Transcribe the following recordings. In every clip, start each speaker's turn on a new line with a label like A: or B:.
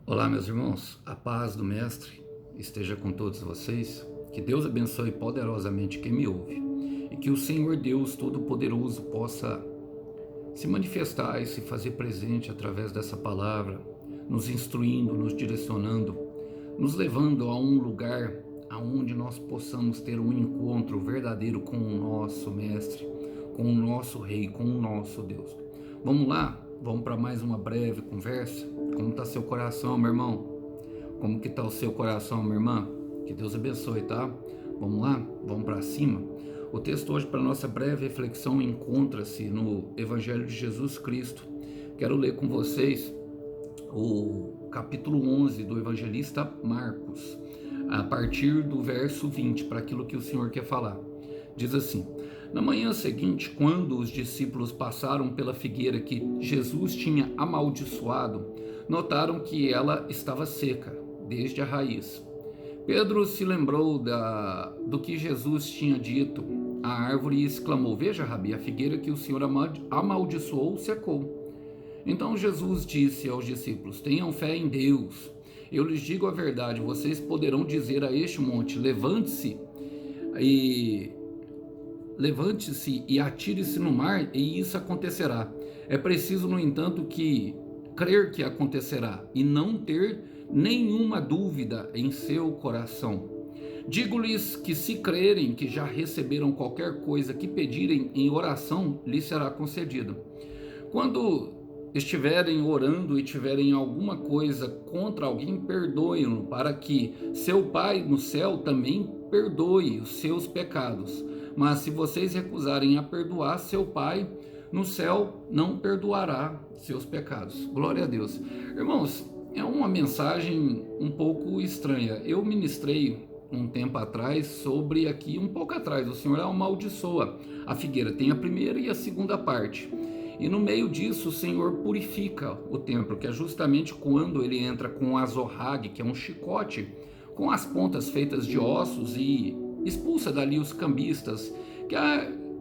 A: Olá, meus irmãos, a paz do Mestre esteja com todos vocês, que Deus abençoe poderosamente quem me ouve e que o Senhor Deus Todo-Poderoso possa se manifestar e se fazer presente através dessa palavra, nos instruindo, nos direcionando, nos levando a um lugar aonde nós possamos ter um encontro verdadeiro com o nosso Mestre, com o nosso Rei, com o nosso Deus. Vamos lá? Vamos para mais uma breve conversa? Como está seu coração, meu irmão? Como que está o seu coração, minha irmã? Que Deus abençoe, tá? Vamos lá? Vamos para cima? O texto hoje para nossa breve reflexão encontra-se no Evangelho de Jesus Cristo. Quero ler com vocês o capítulo 11 do evangelista Marcos, a partir do verso 20, para aquilo que o Senhor quer falar. Diz assim: na manhã seguinte, quando os discípulos passaram pela figueira que Jesus tinha amaldiçoado, notaram que ela estava seca, desde a raiz. Pedro se lembrou do que Jesus tinha dito à árvore e exclamou: veja, Rabi, a figueira que o Senhor amaldiçoou secou. Então Jesus disse aos discípulos: tenham fé em Deus. Eu lhes digo a verdade, vocês poderão dizer a este monte: e levante-se e atire-se no mar, e isso acontecerá. É preciso, no entanto, crer que acontecerá e não ter nenhuma dúvida em seu coração. Digo-lhes que, se crerem que já receberam qualquer coisa que pedirem em oração, lhes será concedido. Quando estiverem orando e tiverem alguma coisa contra alguém, perdoem-no, para que seu Pai no céu também perdoe os seus pecados. Mas se vocês recusarem a perdoar, seu Pai no céu não perdoará seus pecados. Glória a Deus. Irmãos, é uma mensagem um pouco estranha. Eu ministrei um tempo atrás sobre aqui, um pouco atrás, o Senhor amaldiçoa a figueira. Tem a primeira e a segunda parte. E no meio disso o Senhor purifica o templo, que é justamente quando ele entra com a azorrague, que é um chicote, com as pontas feitas de ossos, e expulsa dali os cambistas,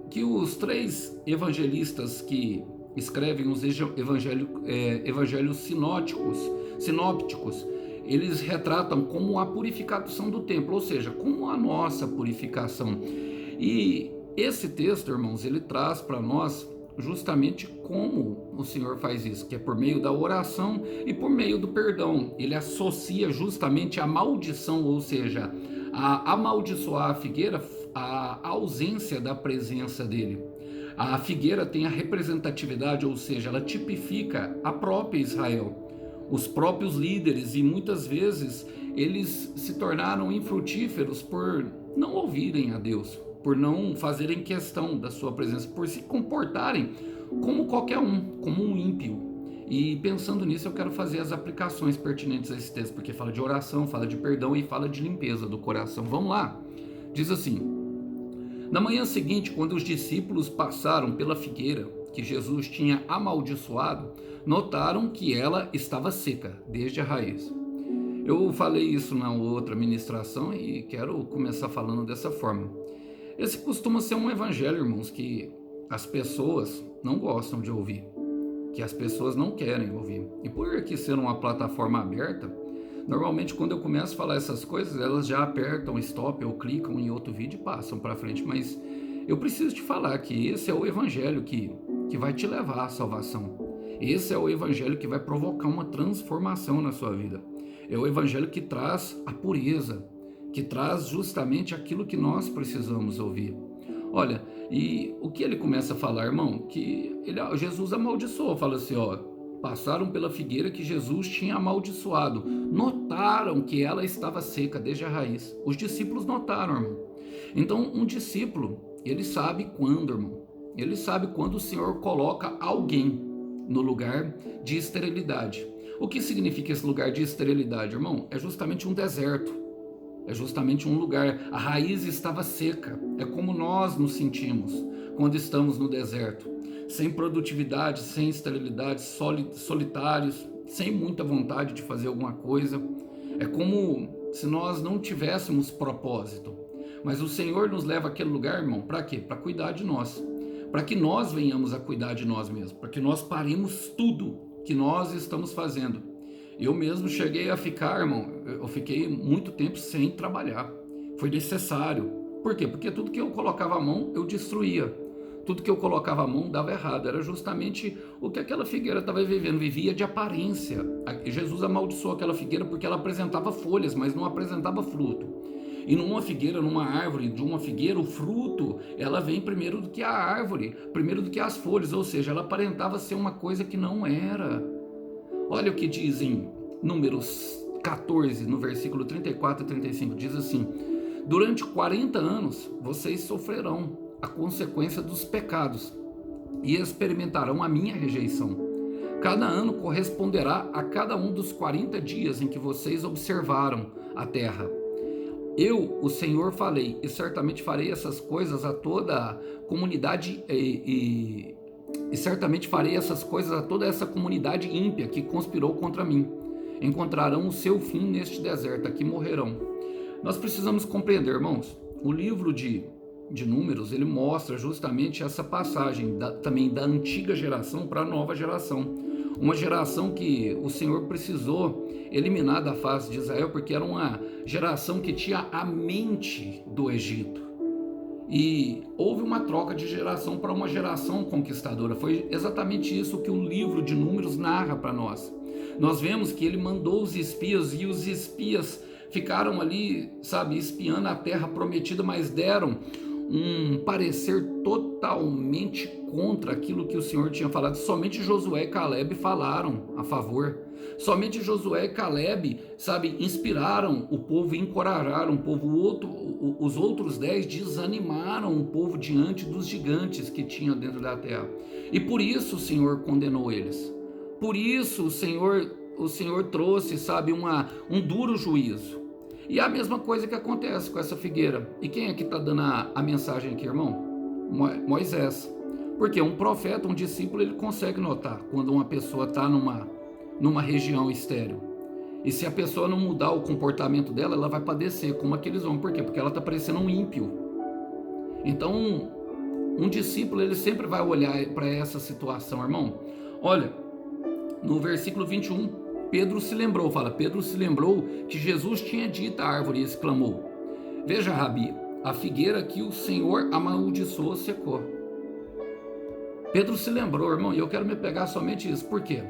A: que os três evangelistas que escrevem os evangelhos sinópticos, eles retratam como a purificação do templo, ou seja, como a nossa purificação. E esse texto, irmãos, ele traz para nós justamente como o Senhor faz isso, que é por meio da oração e por meio do perdão. Ele associa justamente a maldição, ou seja, a amaldiçoar a figueira, a ausência da presença dele. A figueira tem a representatividade, ou seja, ela tipifica a própria Israel, os próprios líderes, e muitas vezes eles se tornaram infrutíferos por não ouvirem a Deus, por não fazerem questão da sua presença, por se comportarem como qualquer um, como um ímpio. E pensando nisso, eu quero fazer as aplicações pertinentes a esse texto, porque fala de oração, fala de perdão e fala de limpeza do coração. Vamos lá? Diz assim: na manhã seguinte, quando os discípulos passaram pela figueira que Jesus tinha amaldiçoado, notaram que ela estava seca, desde a raiz. Eu falei isso na outra ministração e quero começar falando dessa forma. Esse costuma ser um evangelho, irmãos, que as pessoas não gostam de ouvir, que as pessoas não querem ouvir. E por aqui ser uma plataforma aberta, normalmente quando eu começo a falar essas coisas, elas já apertam stop ou clicam em outro vídeo e passam para frente. Mas eu preciso te falar que esse é o evangelho que vai te levar à salvação. Esse é o evangelho que vai provocar uma transformação na sua vida. É o evangelho que traz a pureza, que traz justamente aquilo que nós precisamos ouvir. Olha, e o que ele começa a falar, irmão? Que Jesus amaldiçoou, fala assim, ó, passaram pela figueira que Jesus tinha amaldiçoado, notaram que ela estava seca desde a raiz. Os discípulos notaram, irmão. Então, um discípulo, ele sabe quando, irmão, ele sabe quando o Senhor coloca alguém no lugar de esterilidade. O que significa esse lugar de esterilidade, irmão? É justamente um deserto. É justamente um lugar, a raiz estava seca. É como nós nos sentimos quando estamos no deserto, sem produtividade, sem esterilidade, solitários, sem muita vontade de fazer alguma coisa. É como se nós não tivéssemos propósito. Mas o Senhor nos leva àquele lugar, irmão, para quê? Para cuidar de nós, para que nós venhamos a cuidar de nós mesmos, para que nós paremos tudo que nós estamos fazendo Eu mesmo cheguei a ficar, irmão, eu fiquei muito tempo sem trabalhar. Foi necessário. Por quê? Porque tudo que eu colocava a mão, eu destruía. Tudo que eu colocava a mão dava errado. Era justamente o que aquela figueira estava vivendo. Vivia de aparência. Jesus amaldiçoou aquela figueira porque ela apresentava folhas, mas não apresentava fruto. E numa figueira, numa árvore de uma figueira, o fruto, ela vem primeiro do que a árvore, primeiro do que as folhas, ou seja, ela aparentava ser uma coisa que não era. Olha o que diz em Números 14, no versículo 34 e 35, diz assim: durante 40 anos vocês sofrerão a consequência dos pecados e experimentarão a minha rejeição. Cada ano corresponderá a cada um dos 40 dias em que vocês observaram a terra. Eu, o Senhor, falei, e certamente farei essas coisas a toda a comunidade e certamente farei essas coisas a toda essa comunidade ímpia que conspirou contra mim. Encontrarão o seu fim neste deserto, aqui morrerão. Nós precisamos compreender, irmãos, o livro de Números, ele mostra justamente essa passagem também da antiga geração para a nova geração. Uma geração que o Senhor precisou eliminar da face de Israel, porque era uma geração que tinha a mente do Egito. E houve uma troca de geração para uma geração conquistadora. Foi exatamente isso que o livro de Números narra para nós. Nós vemos que ele mandou os espias e os espias ficaram ali, sabe, espiando a terra prometida, mas deram um parecer totalmente contra aquilo que o Senhor tinha falado. Somente Josué e Caleb falaram a favor. Somente Josué e Caleb, sabe, inspiraram o povo e encorajaram o povo. Os outros 10 desanimaram o povo diante dos gigantes que tinha dentro da terra. E por isso o Senhor condenou eles. Por isso o Senhor trouxe, sabe, um duro juízo. E é a mesma coisa que acontece com essa figueira. E quem é que está dando a mensagem aqui, irmão? Moisés. Porque um profeta, um discípulo, ele consegue notar quando uma pessoa está numa região estéril. E se a pessoa não mudar o comportamento dela, ela vai padecer, como aqueles homens. Por quê? Porque ela está parecendo um ímpio. Então, um discípulo, ele sempre vai olhar para essa situação, irmão. Olha, no versículo 21, Pedro se lembrou que Jesus tinha dito à árvore e exclamou: veja, Rabi, a figueira que o Senhor amaldiçoou secou. Pedro se lembrou, irmão, e eu quero me pegar somente isso. Por quê?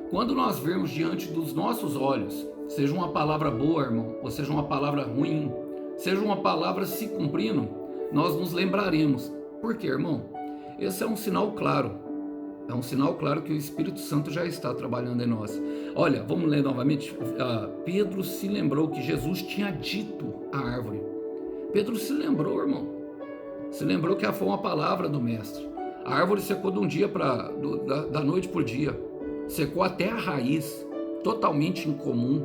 A: Quando nós vermos diante dos nossos olhos, seja uma palavra boa, irmão, ou seja uma palavra ruim, seja uma palavra se cumprindo, nós nos lembraremos. Por quê, irmão? Esse é um sinal claro. É um sinal claro que o Espírito Santo já está trabalhando em nós. Olha, vamos ler novamente. Pedro se lembrou que Jesus tinha dito à árvore. Pedro se lembrou, irmão. Se lembrou que foi uma palavra do Mestre. A árvore secou de um dia da noite para o dia. Secou até a raiz, totalmente incomum.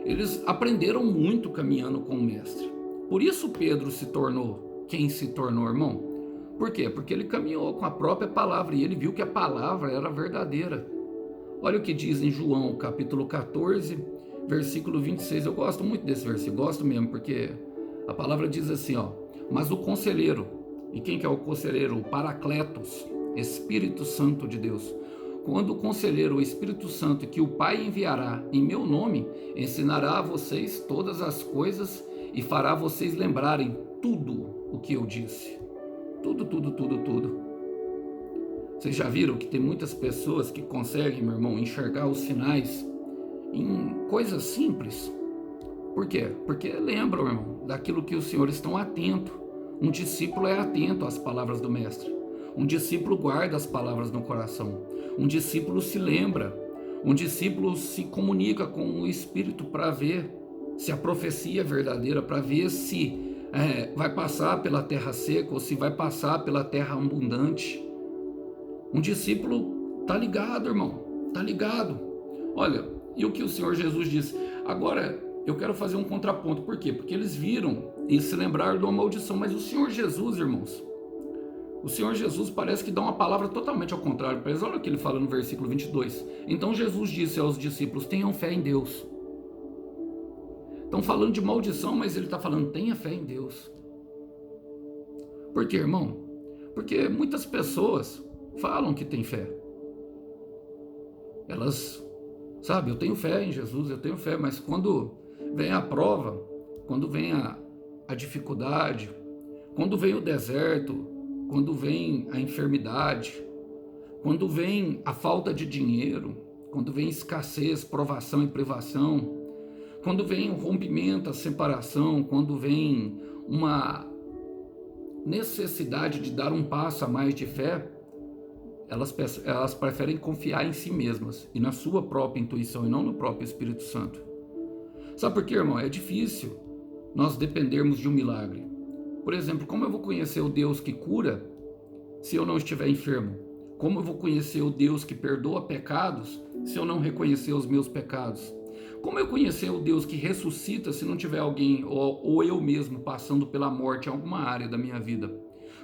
A: Eles aprenderam muito caminhando com o Mestre. Por isso Pedro se tornou quem se tornou, irmão. Por quê? Porque ele caminhou com a própria palavra e ele viu que a palavra era verdadeira. Olha o que diz em João, capítulo 14, versículo 26. Eu gosto muito desse versículo, gosto mesmo, porque a palavra diz assim, ó: mas o conselheiro, e quem que é o conselheiro? O Paracletos, Espírito Santo de Deus. Quando o conselheiro, o Espírito Santo, que o Pai enviará em meu nome, ensinará a vocês todas as coisas e fará vocês lembrarem tudo o que eu disse. Tudo. Vocês já viram que tem muitas pessoas que conseguem, meu irmão, enxergar os sinais em coisas simples? Por quê? Porque lembram, meu irmão, daquilo que os senhores estão atentos. Um discípulo é atento às palavras do Mestre. Um discípulo guarda as palavras no coração. Um discípulo se lembra. Um discípulo se comunica com o Espírito para ver se a profecia é verdadeira, para ver se vai passar pela terra seca ou se vai passar pela terra abundante. Um discípulo tá ligado, irmão, tá ligado. Olha, e o que o Senhor Jesus disse? Agora, eu quero fazer um contraponto. Por quê? Porque eles viram e se lembraram de uma maldição. Mas o Senhor Jesus, irmãos, o Senhor Jesus parece que dá uma palavra totalmente ao contrário para eles. Olha o que ele fala no versículo 22. Então Jesus disse aos discípulos: tenham fé em Deus. Estão falando de maldição, mas ele está falando: tenha fé em Deus. Por quê, irmão? Porque muitas pessoas falam que têm fé. Elas Sabe, eu tenho fé em Jesus, eu tenho fé, mas quando vem a prova, quando vem a dificuldade, quando vem o deserto, quando vem a enfermidade, quando vem a falta de dinheiro, quando vem escassez, provação e privação, quando vem o rompimento, a separação, quando vem uma necessidade de dar um passo a mais de fé, elas preferem confiar em si mesmas e na sua própria intuição e não no próprio Espírito Santo. Sabe por quê, irmão? É difícil nós dependermos de um milagre. Por exemplo, como eu vou conhecer o Deus que cura se eu não estiver enfermo? Como eu vou conhecer o Deus que perdoa pecados se eu não reconhecer os meus pecados? Como eu conhecer o Deus que ressuscita se não tiver alguém ou eu mesmo passando pela morte em alguma área da minha vida?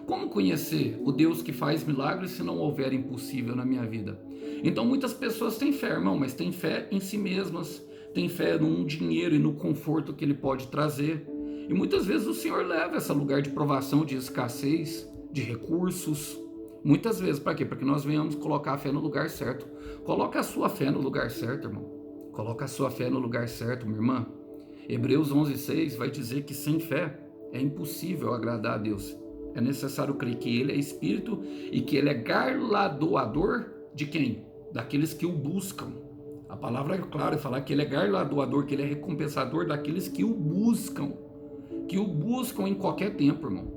A: Como conhecer o Deus que faz milagres se não houver impossível na minha vida? Então muitas pessoas têm fé, irmão, mas têm fé em si mesmas, têm fé no dinheiro e no conforto que ele pode trazer. E muitas vezes o Senhor leva esse lugar de provação, de escassez, de recursos. Muitas vezes, para quê? Para que nós venhamos colocar a fé no lugar certo. Coloca a sua fé no lugar certo, irmão. Coloca a sua fé no lugar certo, minha irmã. Hebreus 11:6 vai dizer que sem fé é impossível agradar a Deus. É necessário crer que Ele é Espírito e que Ele é galardoador de quem? Daqueles que o buscam. A palavra é clara em falar que Ele é galardoador, que Ele é recompensador daqueles que o buscam em qualquer tempo, irmão.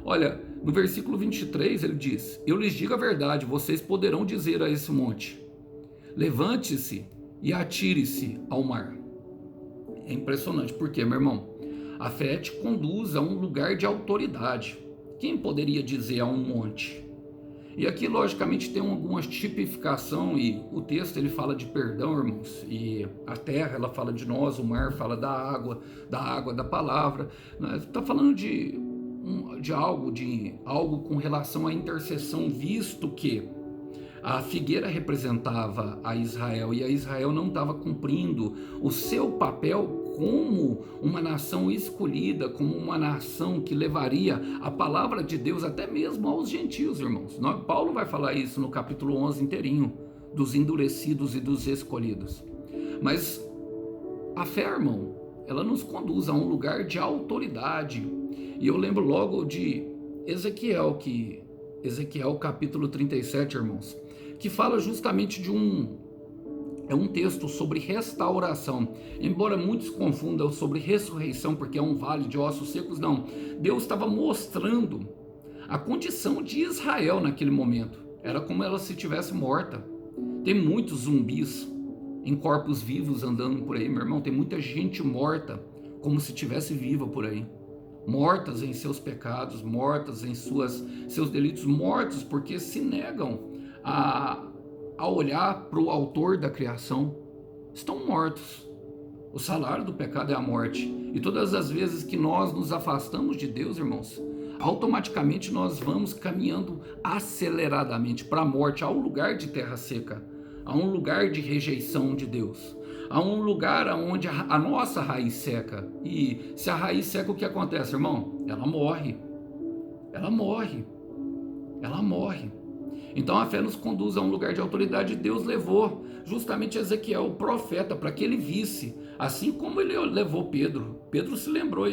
A: Olha, no versículo 23 ele diz: eu lhes digo a verdade, vocês poderão dizer a esse monte: levante-se e atire-se ao mar. É impressionante, porque, meu irmão, a fé te conduz a um lugar de autoridade. Quem poderia dizer a um monte? E aqui, logicamente, tem algumas tipificação, e o texto ele fala de perdão, irmãos, e a terra ela fala de nós, o mar fala da água da palavra. Está falando de algo com relação à intercessão, visto que a figueira representava a Israel e a Israel não estava cumprindo o seu papel como uma nação escolhida, como uma nação que levaria a palavra de Deus até mesmo aos gentios, irmãos. Paulo vai falar isso no capítulo 11 inteirinho, dos endurecidos e dos escolhidos. Mas a fé, irmão, ela nos conduz a um lugar de autoridade. E eu lembro logo de Ezequiel capítulo 37, irmãos, que fala justamente de um texto sobre restauração. Embora muitos confundam sobre ressurreição, porque é um vale de ossos secos, não. Deus estava mostrando a condição de Israel naquele momento. Era como ela se tivesse morta. Tem muitos zumbis em corpos vivos andando por aí, meu irmão. Tem muita gente morta como se tivesse viva por aí. Mortas em seus pecados, mortas em seus delitos, mortos porque se negam a olhar para o autor da criação. Estão mortos. O salário do pecado é a morte. E todas as vezes que nós nos afastamos de Deus, irmãos, automaticamente nós vamos caminhando aceleradamente para a morte, a um lugar de terra seca, a um lugar de rejeição de Deus, a um lugar onde a nossa raiz seca. E se a raiz seca, o que acontece, irmão? Ela morre. Ela morre. Ela morre. Então a fé nos conduz a um lugar de autoridade. Deus levou justamente Ezequiel, o profeta, para que ele visse, assim como ele levou Pedro. Pedro se lembrou,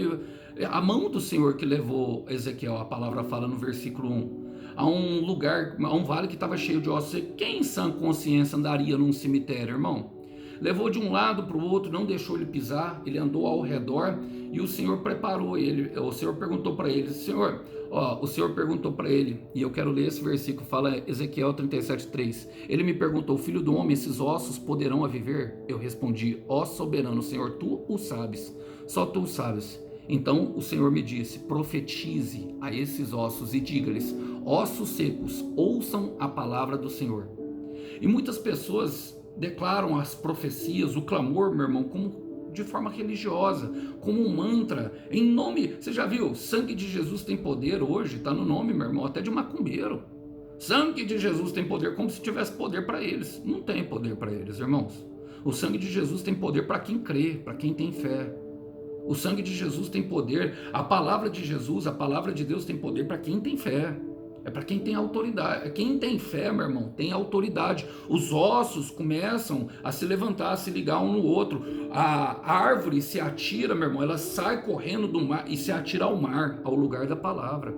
A: a mão do Senhor que levou Ezequiel, a palavra fala no versículo 1, a um lugar, a um vale que estava cheio de ossos. Quem em sã consciência andaria num cemitério, irmão? Levou de um lado para o outro, não deixou ele pisar, ele andou ao redor e o Senhor preparou ele. O Senhor perguntou para ele, o Senhor perguntou para ele, e eu quero ler esse versículo, fala Ezequiel 37:3. Ele me perguntou: filho do homem, esses ossos poderão viver? Eu respondi: ó soberano Senhor, tu o sabes, só tu o sabes. Então o Senhor me disse: profetize a esses ossos e diga-lhes: ossos secos, ouçam a palavra do Senhor. E muitas pessoas declaram as profecias, o clamor, meu irmão, como de forma religiosa, como um mantra, em nome, você já viu, sangue de Jesus tem poder hoje, está no nome, meu irmão, até de macumbeiro. Sangue de Jesus tem poder, como se tivesse poder para eles. Não tem poder para eles, irmãos. O sangue de Jesus tem poder para quem crê, para quem tem fé. O sangue de Jesus tem poder, a palavra de Jesus, a palavra de Deus tem poder para quem tem fé. É para quem tem autoridade. Quem tem fé, meu irmão, tem autoridade. Os ossos começam a se levantar, a se ligar um no outro. A árvore se atira, meu irmão, ela sai correndo do mar e se atira ao mar, ao lugar da palavra.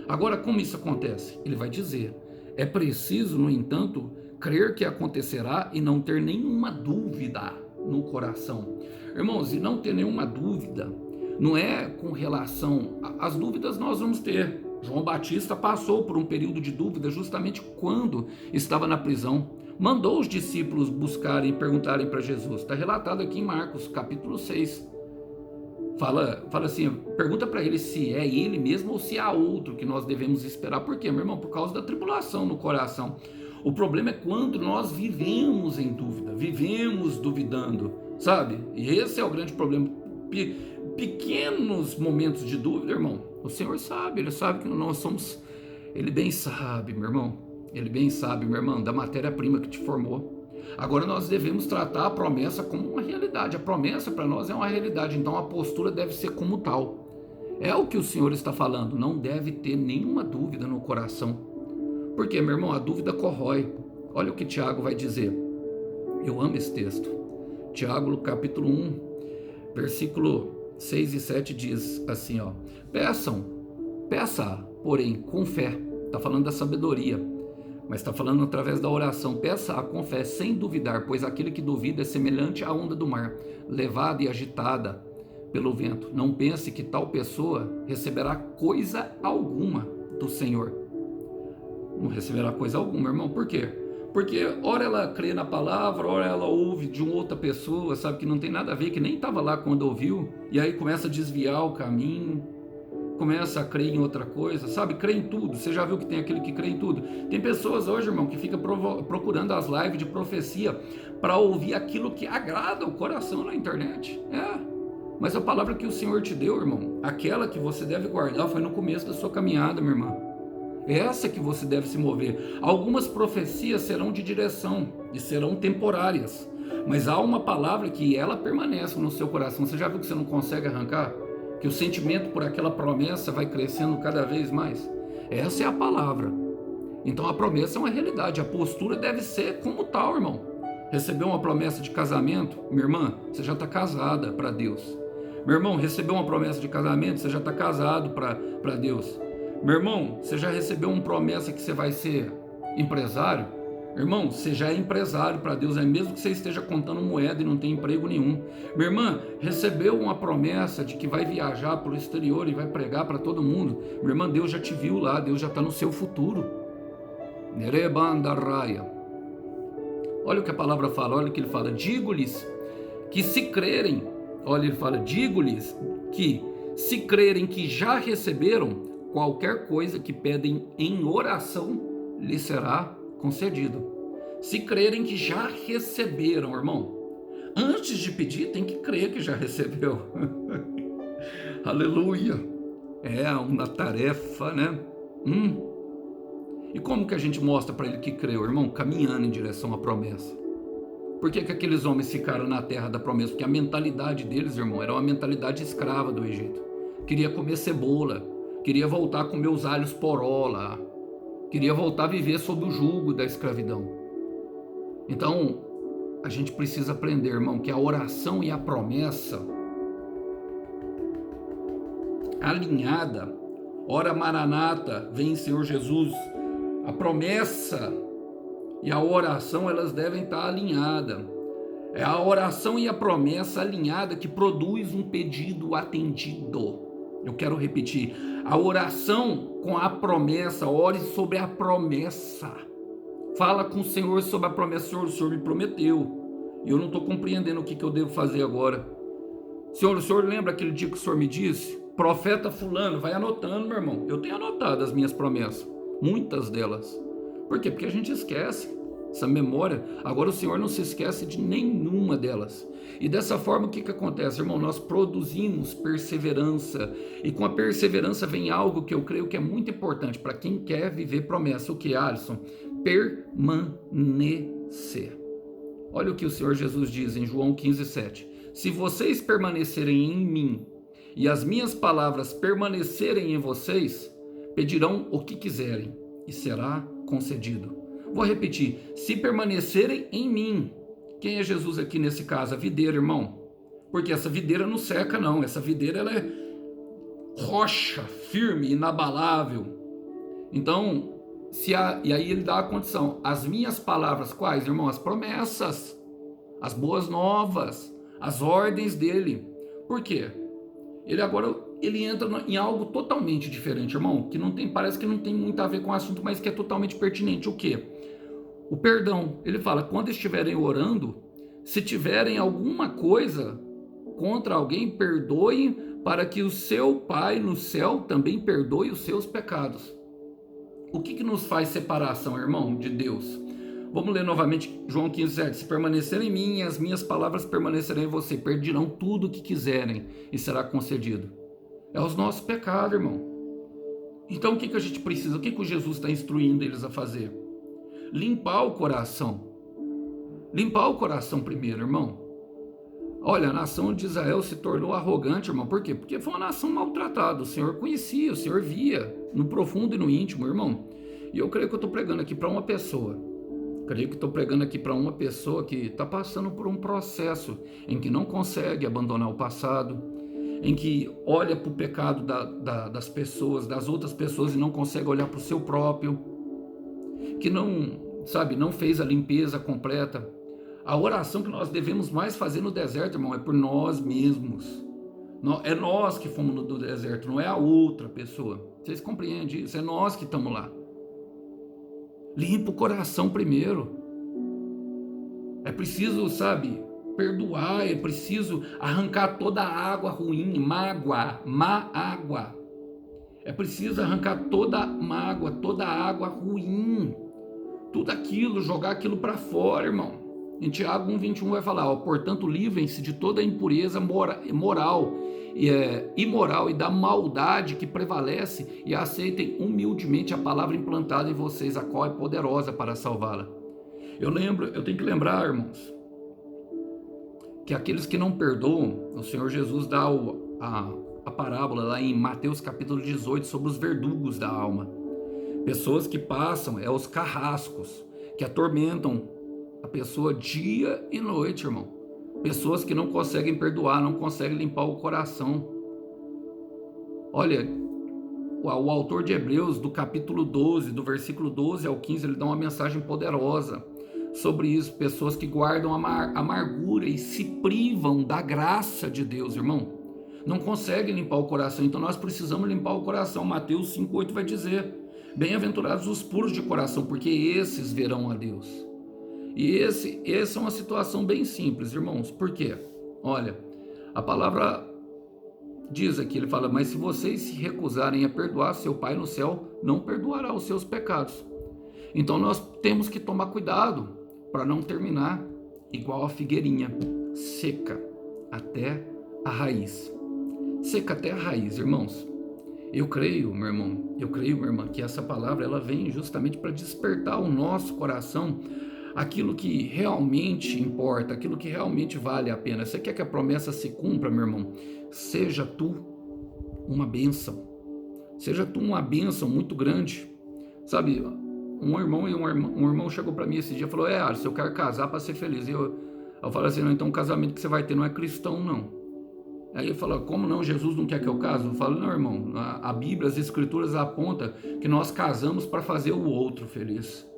A: Agora, como isso acontece? Ele vai dizer: é preciso, no entanto, crer que acontecerá e não ter nenhuma dúvida no coração. Irmãos, e não ter nenhuma dúvida, não é com relação. As dúvidas nós vamos ter. João Batista passou por um período de dúvida justamente quando estava na prisão. Mandou os discípulos buscarem e perguntarem para Jesus. Está relatado aqui em Marcos, capítulo 6. Fala assim, pergunta para ele se é ele mesmo ou se há outro que nós devemos esperar. Por quê, meu irmão? Por causa da tribulação no coração. O problema é quando nós vivemos em dúvida, vivemos duvidando, sabe? E esse é o grande problema. Pequenos momentos de dúvida, irmão, o Senhor sabe, Ele sabe que nós somos, Ele bem sabe, meu irmão, Ele bem sabe, minha irmã, da matéria-prima que te formou. Agora nós devemos tratar a promessa como uma realidade. A promessa para nós é uma realidade, então a postura deve ser como tal. É o que o Senhor está falando, não deve ter nenhuma dúvida no coração. Porque, meu irmão, a dúvida corrói. Olha o que Tiago vai dizer. Eu amo esse texto. Tiago, capítulo 1, versículo 6 e 7 diz assim, ó: peça, porém, com fé. Está falando da sabedoria, mas está falando através da oração. Peça com fé, sem duvidar, pois aquele que duvida é semelhante à onda do mar, levada e agitada pelo vento. Não pense que tal pessoa receberá coisa alguma do Senhor. Não receberá coisa alguma, irmão. Por quê? Porque ora ela crê na palavra, ora ela ouve de uma outra pessoa, sabe, que não tem nada a ver, que nem estava lá quando ouviu, e aí começa a desviar o caminho, começa a crer em outra coisa, sabe, crê em tudo. Você já viu que tem aquele que crê em tudo? Tem pessoas hoje, irmão, que fica procurando as lives de profecia para ouvir aquilo que agrada o coração na internet. Mas a palavra que o Senhor te deu, irmão, aquela que você deve guardar, foi no começo da sua caminhada, minha irmã. É essa que você deve se mover. Algumas profecias serão de direção e serão temporárias, mas há uma palavra que ela permanece no seu coração. Você já viu que você não consegue arrancar? Que o sentimento por aquela promessa vai crescendo cada vez mais? Essa é a palavra. Então a promessa é uma realidade. A postura deve ser como tal, irmão. Recebeu uma promessa de casamento? Minha irmã, você já está casada para Deus. Meu irmão, recebeu uma promessa de casamento? Você já está casado para Deus. Meu irmão, você já recebeu uma promessa que você vai ser empresário? Irmão, você já é empresário para Deus, é mesmo que você esteja contando moeda e não tem emprego nenhum. Minha irmã, recebeu uma promessa de que vai viajar pelo exterior e vai pregar para todo mundo? Minha irmã, Deus já te viu lá, Deus já está no seu futuro. Nerebandarraia. Olha o que a palavra fala, olha o que ele fala. Digo-lhes que se crerem, olha, ele fala, digo-lhes que se crerem que já receberam, qualquer coisa que pedem em oração lhe será concedido. Se crerem que já receberam, irmão, antes de pedir tem que crer que já recebeu. Aleluia. É uma tarefa, né? E como que a gente mostra para ele que creu, irmão? Caminhando em direção à promessa. Por que aqueles homens ficaram na terra da promessa? Porque a mentalidade deles, irmão, era uma mentalidade escrava do Egito. Queria comer cebola, queria voltar a comer os alhos poró lá, queria voltar a viver sob o jugo da escravidão. Então, a gente precisa aprender, irmão, que a oração e a promessa alinhada, ora Maranata, vem Senhor Jesus, a promessa e a oração, elas devem estar alinhadas. É a oração e a promessa alinhada que produz um pedido atendido. Eu quero repetir, a oração com a promessa, ore sobre a promessa. Fala com o Senhor sobre a promessa. Senhor, o Senhor me prometeu, e eu não estou compreendendo o que eu devo fazer agora. Senhor, o Senhor lembra aquele dia que o Senhor me disse? Profeta fulano, vai anotando, meu irmão. Eu tenho anotado as minhas promessas, muitas delas. Por quê? Porque a gente esquece. Essa memória, agora o Senhor não se esquece de nenhuma delas. E dessa forma o que acontece, irmão? Nós produzimos perseverança, e com a perseverança vem algo que eu creio que é muito importante para quem quer viver promessa. O que, Alisson? Permanecer. Olha o que o Senhor Jesus diz em João 15:7. Se vocês permanecerem em mim e as minhas palavras permanecerem em vocês, pedirão o que quiserem e será concedido. Vou repetir, se permanecerem em mim. Quem é Jesus aqui nesse caso? A videira, irmão. Porque essa videira não seca não, essa videira ela é rocha, firme, inabalável. Então, e aí ele dá a condição, as minhas palavras quais, irmão? As promessas, as boas novas, as ordens dele. Por quê? Ele entra em algo totalmente diferente, irmão, que não tem, parece que não tem muito a ver com o assunto, mas que é totalmente pertinente. O quê? O perdão. Ele fala, quando estiverem orando, se tiverem alguma coisa contra alguém, perdoem, para que o seu Pai no céu também perdoe os seus pecados. O que nos faz separação, irmão, de Deus? Vamos ler novamente João 15,7. Se permanecerem em mim, as minhas palavras permanecerão em você, pedirão tudo o que quiserem e será concedido. É os nossos pecados, irmão. Então o que a gente precisa? O que o Jesus está instruindo eles a fazer? Limpar o coração. Limpar o coração primeiro, irmão. Olha, a nação de Israel se tornou arrogante, irmão. Por quê? Porque foi uma nação maltratada. O Senhor conhecia, o Senhor via, no profundo e no íntimo, irmão. E eu creio que eu estou pregando aqui para uma pessoa. Creio que estou pregando aqui para uma pessoa que está passando por um processo em que não consegue abandonar o passado, em que olha para o pecado das pessoas, das outras pessoas e não consegue olhar para o seu próprio, que não fez a limpeza completa. A oração que nós devemos mais fazer no deserto, irmão, é por nós mesmos. É nós que fomos no deserto, não é a outra pessoa. Vocês compreendem isso? É nós que estamos lá. Limpa o coração primeiro. É preciso, perdoar, é preciso arrancar toda a água ruim, má água. É preciso arrancar toda a mágoa, toda a água ruim. Tudo aquilo, jogar aquilo para fora, irmão. Em Tiago 1,21 vai falar, portanto, livrem-se de toda a impureza moral e da maldade que prevalece e aceitem humildemente a palavra implantada em vocês, a qual é poderosa para salvá-la. Eu tenho que lembrar, irmãos, que aqueles que não perdoam, o Senhor Jesus dá a parábola lá em Mateus capítulo 18 sobre os verdugos da alma. Pessoas que passam, os carrascos, que atormentam a pessoa dia e noite, irmão. Pessoas que não conseguem perdoar, não conseguem limpar o coração. Olha, o autor de Hebreus, do capítulo 12, do versículo 12 ao 15, ele dá uma mensagem poderosa sobre isso. Pessoas que guardam amargura e se privam da graça de Deus, irmão. Não conseguem limpar o coração, então nós precisamos limpar o coração. Mateus 5,8 vai dizer, bem-aventurados os puros de coração, porque esses verão a Deus. E essa é uma situação bem simples, irmãos. Por quê? Olha, a palavra diz aqui, ele fala, mas se vocês se recusarem a perdoar, seu Pai no céu não perdoará os seus pecados. Então nós temos que tomar cuidado para não terminar igual a figueirinha, seca até a raiz. Seca até a raiz, irmãos. Eu creio, meu irmão, minha irmã, que essa palavra ela vem justamente para despertar o nosso coração aquilo que realmente importa, aquilo que realmente vale a pena. Você quer que a promessa se cumpra, meu irmão? Seja tu uma bênção. Seja tu uma bênção muito grande. Sabe, um irmão chegou para mim esse dia e falou, Alisson, eu quero casar para ser feliz. Eu falei assim, não, então o casamento que você vai ter não é cristão, não. Aí ele falou, como não? Jesus não quer que eu case? Eu falo, não, irmão, a Bíblia, as Escrituras apontam que nós casamos para fazer o outro feliz.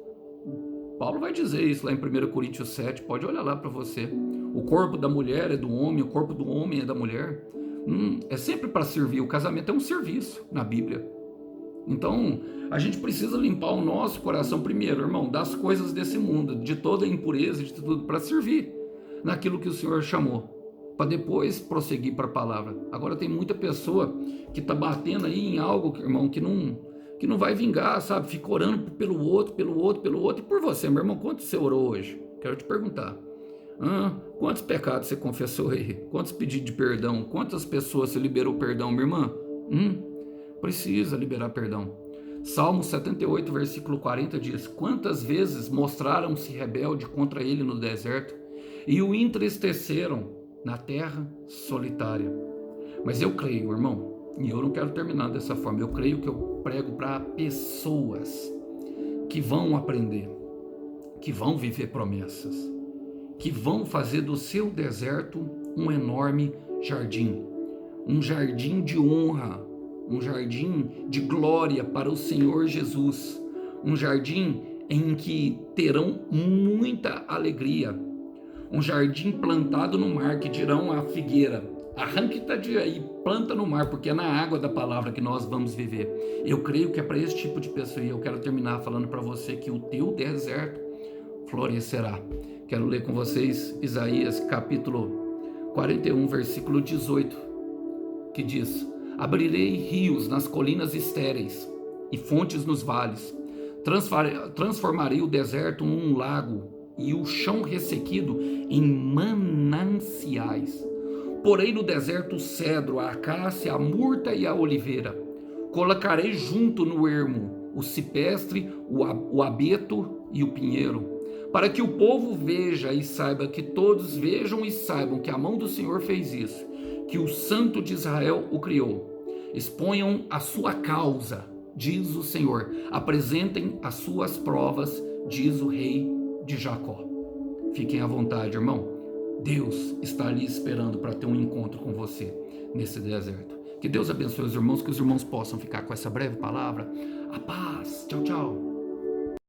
A: Paulo vai dizer isso lá em 1 Coríntios 7, pode olhar lá para você. O corpo da mulher é do homem, o corpo do homem é da mulher. É sempre para servir, o casamento é um serviço na Bíblia. Então, a gente precisa limpar o nosso coração primeiro, irmão, das coisas desse mundo, de toda a impureza, de tudo, para servir naquilo que o Senhor chamou, para depois prosseguir para a palavra. Agora tem muita pessoa que está batendo aí em algo, irmão, que não vai vingar, sabe? Fica orando pelo outro. E por você, meu irmão, quanto você orou hoje? Quero te perguntar. Quantos pecados você confessou aí? Quantos pedidos de perdão? Quantas pessoas você liberou perdão, minha irmã? Precisa liberar perdão. Salmo 78, versículo 40 diz, quantas vezes mostraram-se rebelde contra ele no deserto e o entristeceram na terra solitária. Mas eu creio, irmão, E eu não quero terminar dessa forma. Eu creio que eu prego para pessoas que vão aprender, que vão viver promessas, que vão fazer do seu deserto um enorme jardim, um jardim de honra, um jardim de glória para o Senhor Jesus, um jardim em que terão muita alegria, um jardim plantado no mar, que dirão à figueira: arranque-te daí, planta no mar, porque é na água da palavra que nós vamos viver. Eu creio que é para esse tipo de pessoa, e eu quero terminar falando para você que o teu deserto florescerá. Quero ler com vocês Isaías capítulo 41, versículo 18, que diz: abrirei rios nas colinas estéreis e fontes nos vales, transformarei o deserto num lago e o chão ressequido em mananciais. Porei no deserto o cedro, a acácia, a murta e a oliveira. Colocarei junto no ermo o cipestre, o abeto e o pinheiro, para que o povo veja e saiba, que todos vejam e saibam que a mão do Senhor fez isso, que o Santo de Israel o criou. Exponham a sua causa, diz o Senhor, apresentem as suas provas, diz o Rei de Jacó. Fiquem à vontade, irmão. Deus está ali esperando para ter um encontro com você nesse deserto. Que Deus abençoe os irmãos, que os irmãos possam ficar com essa breve palavra. A paz. Tchau, tchau.